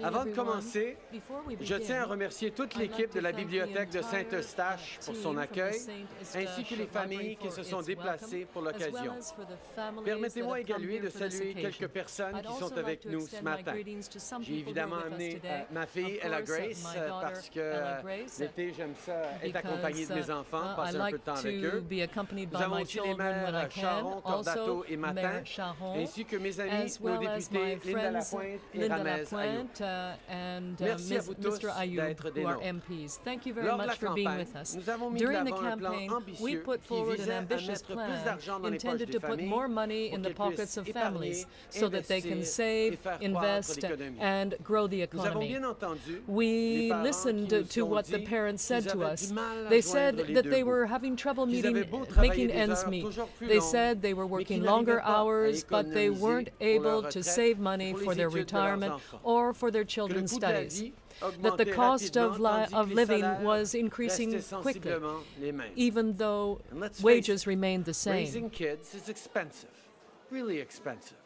Avant de commencer, je tiens à remercier toute l'équipe de la bibliothèque de Saint-Eustache pour son accueil, ainsi que les familles qui se sont déplacées pour l'occasion. Permettez-moi également de saluer quelques personnes qui sont avec nous ce matin. J'ai évidemment amené ma fille, Ella Grace, parce que l'été, j'aime ça être accompagnée de mes enfants, passer un peu de temps avec eux. Nous avons aussi les maires Charon, Cordato et Matin, ainsi que mes amis, nos députés Linda Lapointe et Ramez Ayoub. Merci à vous tous d'être des nôtres. Lors de la campagne, nous avons mis de l'avant un plan ambitieux qui visait à mettre plus d'argent dans les poches des familles pour qu'elles puissent épargner, investir et faire croître l'économie. Nous avons bien entendu les parents listened qui to nous what ont the dit parents said to qu'ils avaient us. du mal à They joindre said les that deux they bouts. were having trouble Qu'ils avaient beau making travailler des ends heures meet. toujours plus They longues, said they were mais working qu'ils longer n'arrivaient pas à hours, but they économiser weren't pour leur able to retraite save money et pour for les their études de leurs retirement enfants. or for their Que le children's coût de la studies. vie That the augmentait cost rapidement, of tandis que les living salaires was increasing restaient quickly, sensiblement les mêmes. even though And let's face wages it, remained the same. raising kids is expensive, really expensive.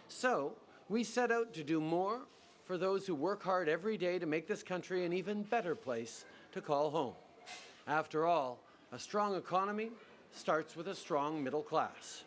So we set out to do more for those who work hard every day to make this country an even better place to call home. After all, a strong economy starts with a strong middle class.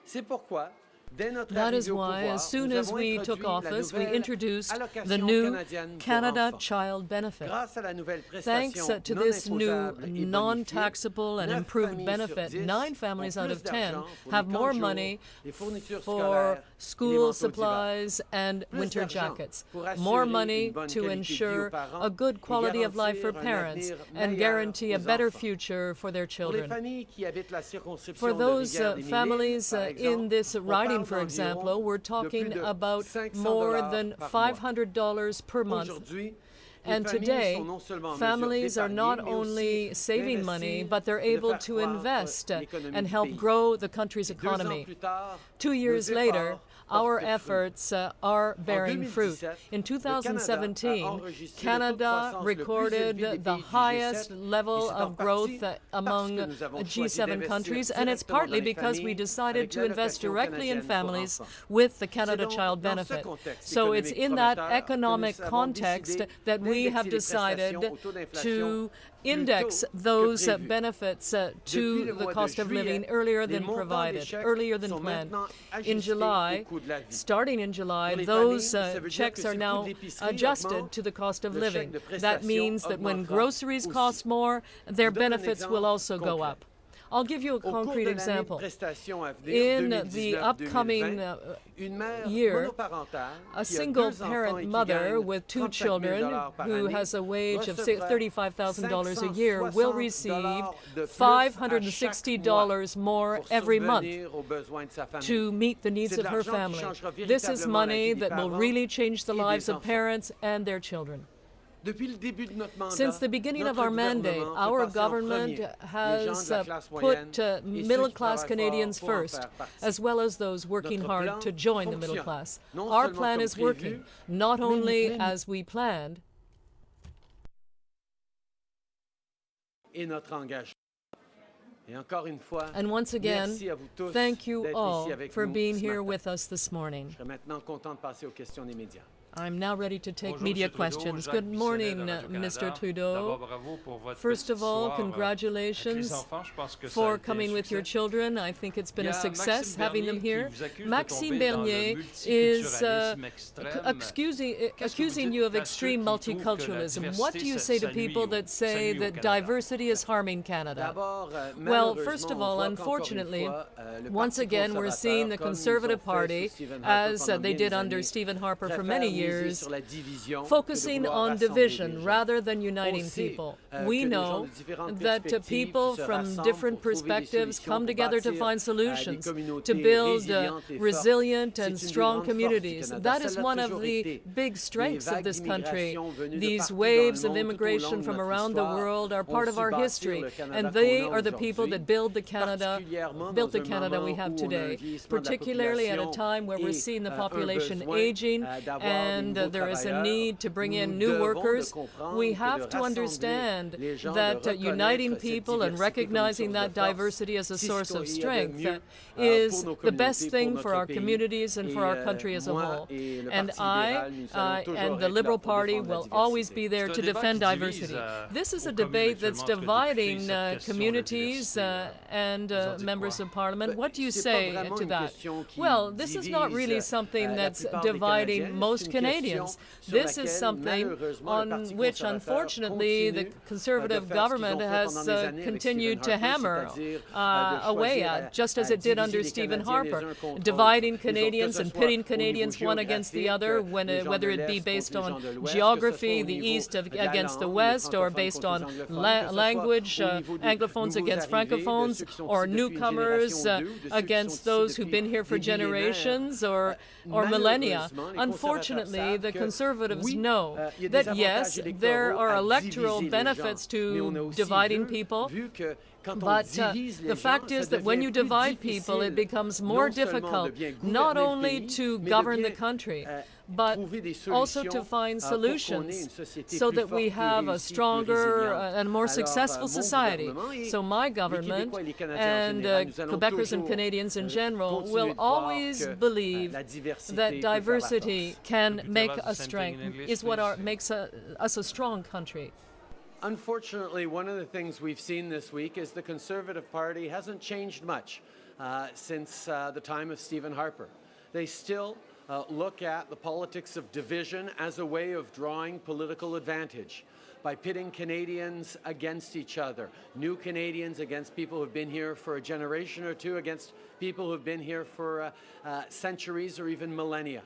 C'est pourquoi, dès notre That arrivée is au why, pouvoir, as soon nous as avons we took introduit la office, we nouvelle introduced the allocation new canadienne pour Canada enfants. Child Benefit. Grâce à la nouvelle Thanks prestation to non this new imposable et bonifiée, non-taxable and 9 improved familles benefit, sur 10 9 families ont out plus of 10 d'argent pour have les more camps de jour, money les fournitures for scolaires et les school manteaux d'hiver. supplies and Plus winter d'argent jackets. pour assurer More une money bonne to qualité de vie ensure aux parents a good et quality of life for garantir un parents avenir and meilleur guarantee a aux better enfants. future for their Pour les children. familles qui habitent la circonscription For de those Rivière-des-Mille-Îles, families par in exemple, this on riding, parle for example, d'environ we're de plus talking de about $500 more than par mois. $500 per month. Aujourd'hui, les And familles today, sont non seulement en mesure families are d'épargner, not mais only aussi saving money, d'investir but they're et de able faire to croître invest l'économie and du help pays. grow the country's Et 2 ans economy. plus tard, 2 years nos later, efforts our portent fruit. efforts are bearing fruit. 2017, In le Canada 2017, a enregistré le taux de Canada croissance le plus recorded élevé des the pays du highest G7, level et c'est en of growth partie parce among que nous avons choisi G7 d'investir countries, and it's directement partly dans les because we familles decided avec to invest l'allocation directly in canadienne pour families enfants. with the C'est Canada donc Child dans ce Benefit. contexte So it's économique in that prometteur que economic nous avons context décidé that we d'indexer have les decided prestations au taux d'inflation to plus index tôt que those prévu. benefits Depuis to le the mois de cost of juillet, living earlier les than montants des provided, chèques earlier than sont planned. maintenant In ajustés July, au coût de la vie. starting in July, Pour les those familles, ça veut dire checks que are si le now coût de l'épicerie adjusted augmente, to the cost of le living. chèque de That prestation means that when augmentera groceries aussi. cost more, their Je vous donne un benefits exemple will also go concret. up. I'll give you a Au cours concrete de l'année de example. prestation à venir, In the upcoming 2019-2020, une mère year, monoparentale a qui a single 2 enfants et parent qui mother gagne with 2 35 000 children par who année has a wage of recevra $35,000 a year will receive de plus à chaque $560 more pour every month subvenir aux besoins de sa famille. to meet the needs C'est de of her l'argent qui family. changera This is véritablement money la vie des that will parents really change the et des lives of enfants. parents and their children. Depuis le début de notre mandat, Since the beginning of notre our mandate, gouvernement fait our passer en government premier les gens has de la classe put moyenne et ceux qui middle-class travaillent Canadians fort pour en first, faire partie. as well as those working Notre hard plan to join the middle fonctionne, class. non Our seulement plan comme is prévu, working, not mais only même- as we planned, et notre engagement. Et encore une fois, and once again, merci à vous tous thank you d'être all ici avec for nous being ce here matin. with us this morning. Je serais maintenant content de passer aux questions des médias. I'm now ready to take Bonjour, media Monsieur Trudeau, questions. Jacques Good Bissonnette morning, de Radio-Canada. Mr. D'abord, Trudeau. bravo pour votre First of petite all, histoire, avec les congratulations enfants. Je pense que ça a for été un coming with your succès. children. I think it's been Il y a a success Maxime having them Bernier here. qui vous accuse de Maxime tomber dans le Bernier is multiculturalisme extrême. accusing you of extreme multiculturalism. What do you say to people that say that diversity is harming Canada? D'abord, Well, first of all, unfortunately, once again, we're seeing the Conservative Party, as they did under Stephen Harper for many years, focusing on division rather than uniting people. We know that people from different perspectives come together to find solutions, to build resilient and strong communities. That is one of the big strengths of this country. These waves of immigration from around the world are part of our history, and they are the people that built the Canada we have today, particularly at a time where we're seeing the population aging and there is a need to bring in new workers, we have to understand that uniting people and recognizing that diversity as a source of strength is the best thing for our communities and for our country as a whole. And I and the Liberal Party will always be there to defend diversity. This is a debate that's dividing communities and members of Parliament. What do you say to that? Well, this is not really something that's dividing most Canadians. This is something on which, unfortunately, the Conservative government has continued to hammer away at, just as it did under Stephen Harper, dividing Canadians and pitting Canadians one against the other, whether it be based on geography, the East against the West, or based on language, Anglophones against Francophones, or newcomers against those who've been here for generations or millennia. Unfortunately, the Conservatives know that, yes, there are electoral benefits to dividing people, but the fact is that when you divide people, it becomes more difficult not only to govern the country, but also to find solutions so that we have a stronger and more successful society. So my government and Quebecers and Canadians in general will always believe that diversity can make us strength, is what makes us a strong country. Unfortunately, one of the things we've seen this week is the Conservative Party hasn't changed much since the time of Stephen Harper. They still look at the politics of division as a way of drawing political advantage by pitting Canadians against each other, new Canadians against people who've been here for a generation or two, against people who've been here for centuries or even millennia.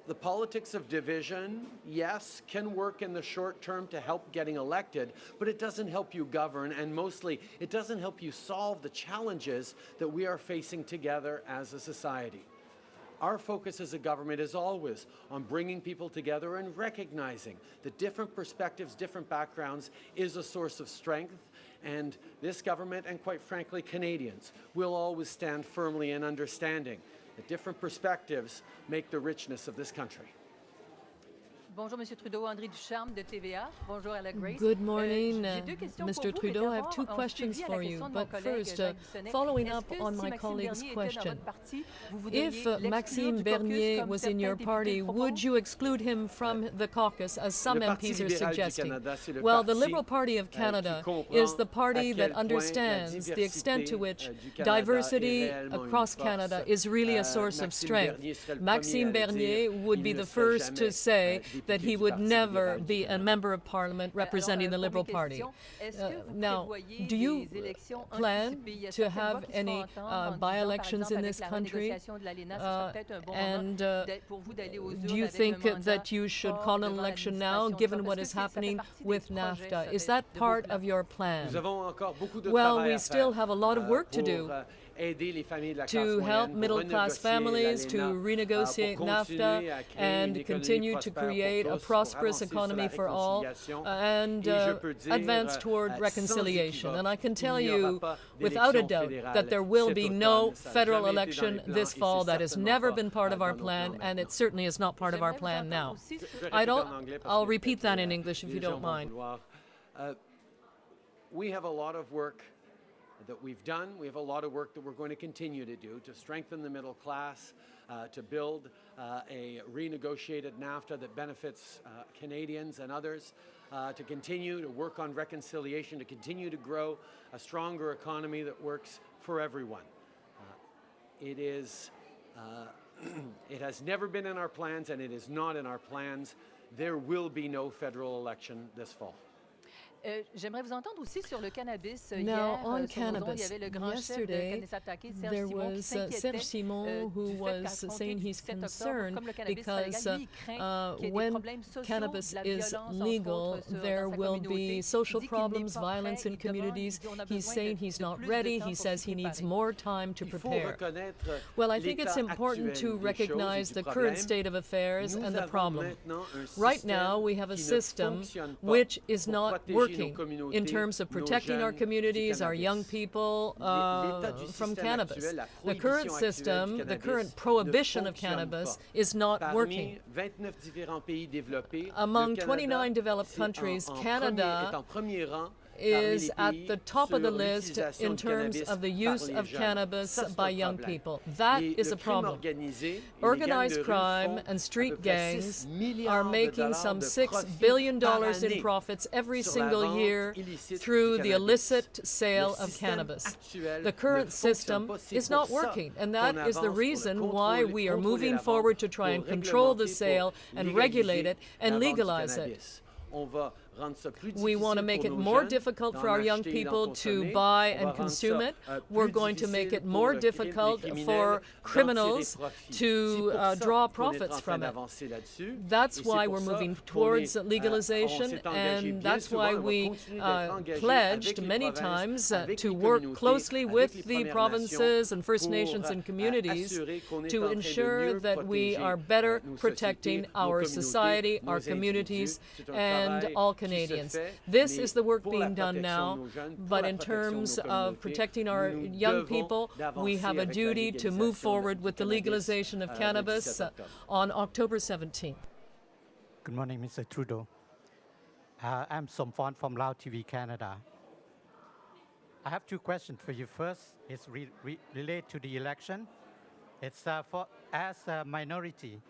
The politics of division, yes, can work in the short term to help getting elected, but it doesn't help you govern, and mostly it doesn't help you solve the challenges that we are facing together as a society. Our focus as a government is always on bringing people together and recognizing that different perspectives, different backgrounds is a source of strength, and this government, and quite frankly Canadians, will always stand firmly in understanding that different perspectives make the richness of this country. Bonjour, Monsieur Trudeau. André Ducharme de TVA. Bonjour à la Grace. Good morning, Mr. Trudeau. I have two questions for you. But first, following up on my colleague's question, if Maxime Bernier was in your party, would you exclude him from the caucus, as some MPs are suggesting? Well, the Liberal Party of Canada is the party that understands the extent to which diversity across Canada is really a source of strength. Maxime Bernier would be the first to say that he would never be a member of Parliament representing the Liberal Party. Now, do you plan to have any by-elections in this country? And do you think that you should call an election now, given what is happening with NAFTA? Is that part of your plan? Well, we still have a lot of work to do to help middle-class families to renegotiate NAFTA and continue to create a prosperous economy for all and advance toward reconciliation. And I can tell you without a doubt that there will be no federal election this fall. That has never been part of our plan, and it certainly is not part of our plan now. I'll repeat that in English if you don't mind. We have a lot of work that we've done. We have a lot of work that we're going to continue to do to strengthen the middle class, to build a renegotiated NAFTA that benefits Canadians and others, to continue to work on reconciliation, to continue to grow a stronger economy that works for everyone. It has never been in our plans, and it is not in our plans. There will be no federal election this fall. J'aimerais vous entendre aussi sur le cannabis. Now, on cannabis, yesterday there was Serge Simon who was saying he's concerned because when cannabis is legal, there will be social problems, violence in communities. He's saying he's not ready. He says he needs more time to prepare. Well, I think it's important to recognize the current state of affairs and the problem. Right now, we have a system which is not working working in terms of protecting our communities, our young people from cannabis. The current system, the current prohibition of cannabis is not working. Among 29 developed countries, Canada is at the top of the list in terms of the use of cannabis by young people. That is a problem. Organized crime and street gangs are making some $6 billion in profits every single year through the illicit sale of cannabis. The current system is not working, and that is the reason why we are moving forward to try and control the sale and regulate it and legalize it. We want to make it more difficult for our young people to buy and consume it. We're going to make it more difficult for criminals to draw profits from it. That's why we're moving towards legalization, and that's why we pledged many times to work closely with the provinces and First Nations and communities to ensure that we are better protecting our society, our communities, and all Canadians. This is the work being done now, but in terms of protecting our young people, we have a duty to move forward with the legalization of cannabis on October 17th. Good morning, Mr. Trudeau. I'm Somphon from Lao TV Canada. I have two questions for you. First is related to the election. It's as a minority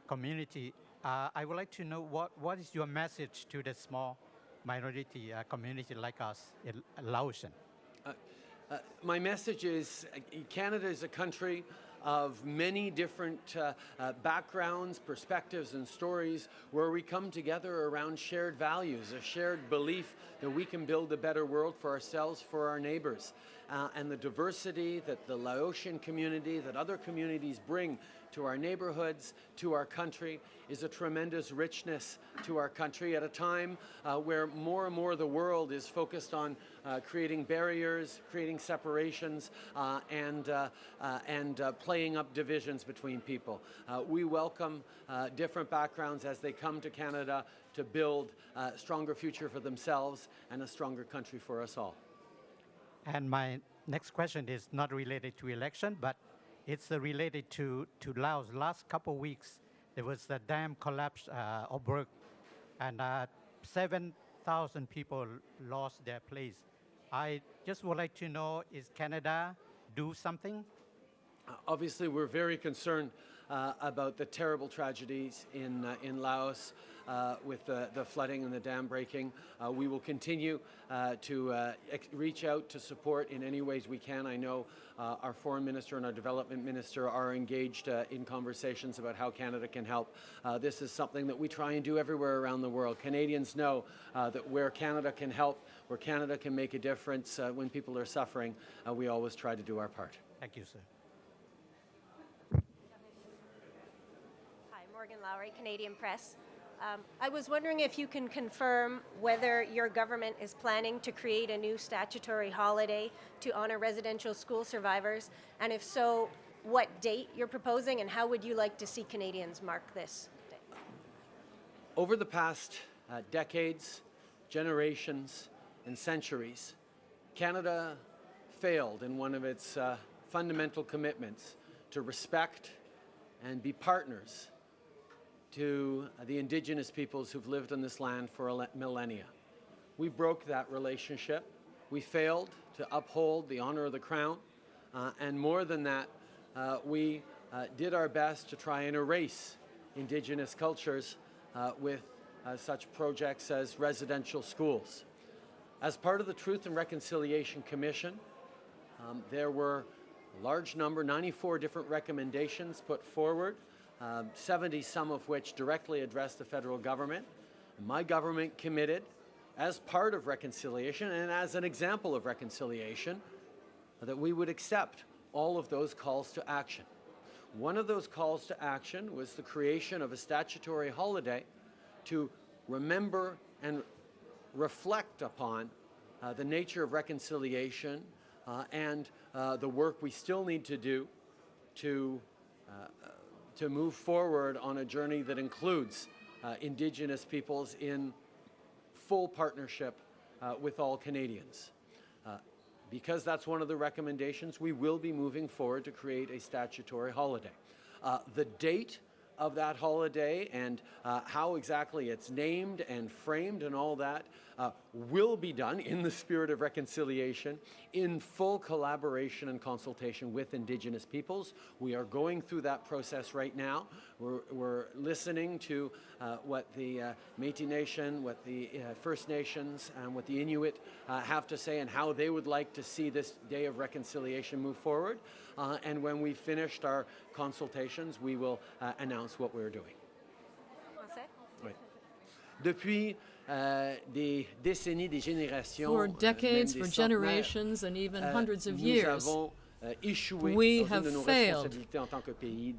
community, I would like to know what is your message to the small minority community like us in Laotian? My message is Canada is a country of many different backgrounds, perspectives, and stories where we come together around shared values, a shared belief that we can build a better world for ourselves, for our neighbors. And the diversity that the Laotian community, that other communities bring to our neighborhoods, to our country, is a tremendous richness to our country at a time where more and more the world is focused on creating barriers, creating separations, and playing up divisions between people. We welcome different backgrounds as they come to Canada to build a stronger future for themselves and a stronger country for us all. And my next question is not related to election, but it's related to Laos. Last couple of weeks, there was a dam collapse of work, and 7,000 people lost their place. I just would like to know, is Canada do something? Obviously, we're very concerned about the terrible tragedies in Laos with the flooding and the dam breaking. We will continue to reach out to support in any ways we can. I know our Foreign Minister and our Development Minister are engaged in conversations about how Canada can help. This is something that we try and do everywhere around the world. Canadians know that where Canada can help, where Canada can make a difference when people are suffering, we always try to do our part. Thank you, sir. Morgan Lowry, Canadian Press. I was wondering if you can confirm whether your government is planning to create a new statutory holiday to honor residential school survivors, and if so, what date you're proposing, and how would you like to see Canadians mark this day? Over the past decades, generations, and centuries, Canada failed in one of its fundamental commitments to respect and be partners to the Indigenous peoples who've lived on this land for millennia. We broke that relationship. We failed to uphold the honor of the Crown. And more than that, we did our best to try and erase Indigenous cultures with such projects as residential schools. As part of the Truth and Reconciliation Commission, there were a large number, 94 different recommendations put forward, 70 some of which directly address the federal government. My government committed, as part of reconciliation and as an example of reconciliation, that we would accept all of those calls to action. One of those calls to action was the creation of a statutory holiday to remember and reflect upon the nature of reconciliation and the work we still need to do to move forward on a journey that includes Indigenous peoples in full partnership with all Canadians. Because that's one of the recommendations, we will be moving forward to create a statutory holiday. The date of that holiday and how exactly it's named and framed and all that will be done in the spirit of reconciliation, in full collaboration and consultation with Indigenous peoples. We are going through that process right now. We're listening to what the Métis Nation, what the First Nations, and what the Inuit have to say and how they would like to see this day of reconciliation move forward. And when we've finished our consultations, we will announce what we're doing. Oui. Depuis des décennies, des générations, for decades, même for des generations, and even hundreds of nous years, avons échoué we dans une have de nos failed responsabilités en tant que pays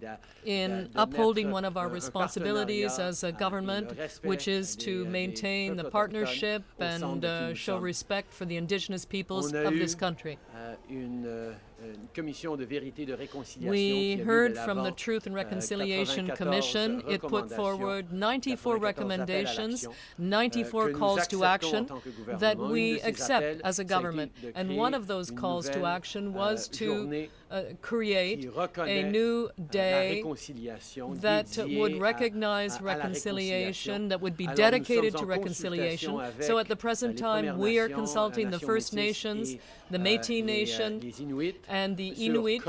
in upholding one of our responsibilities as a government, which is to maintain the partnership and show respect for the Indigenous peoples of this country. We heard from the Truth and Reconciliation Commission. It put forward 94 recommendations, 94 calls to action that we accept as a government. And one of those calls to action was to create a new day that would recognize reconciliation, that would be dedicated to reconciliation. So at the present time, we are consulting the First Nations, the Métis Nation, and the Inuit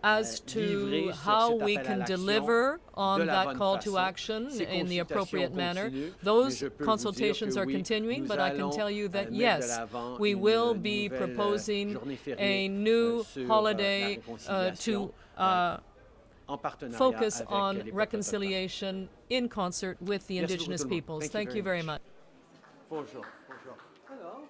as to how we can deliver on that call to action in the appropriate manner. Those consultations are continuing, but I can tell you that, yes, we will be proposing a new holiday to focus on reconciliation in concert with the Indigenous peoples. Thank you very much. Bonjour. Bonjour. Alors,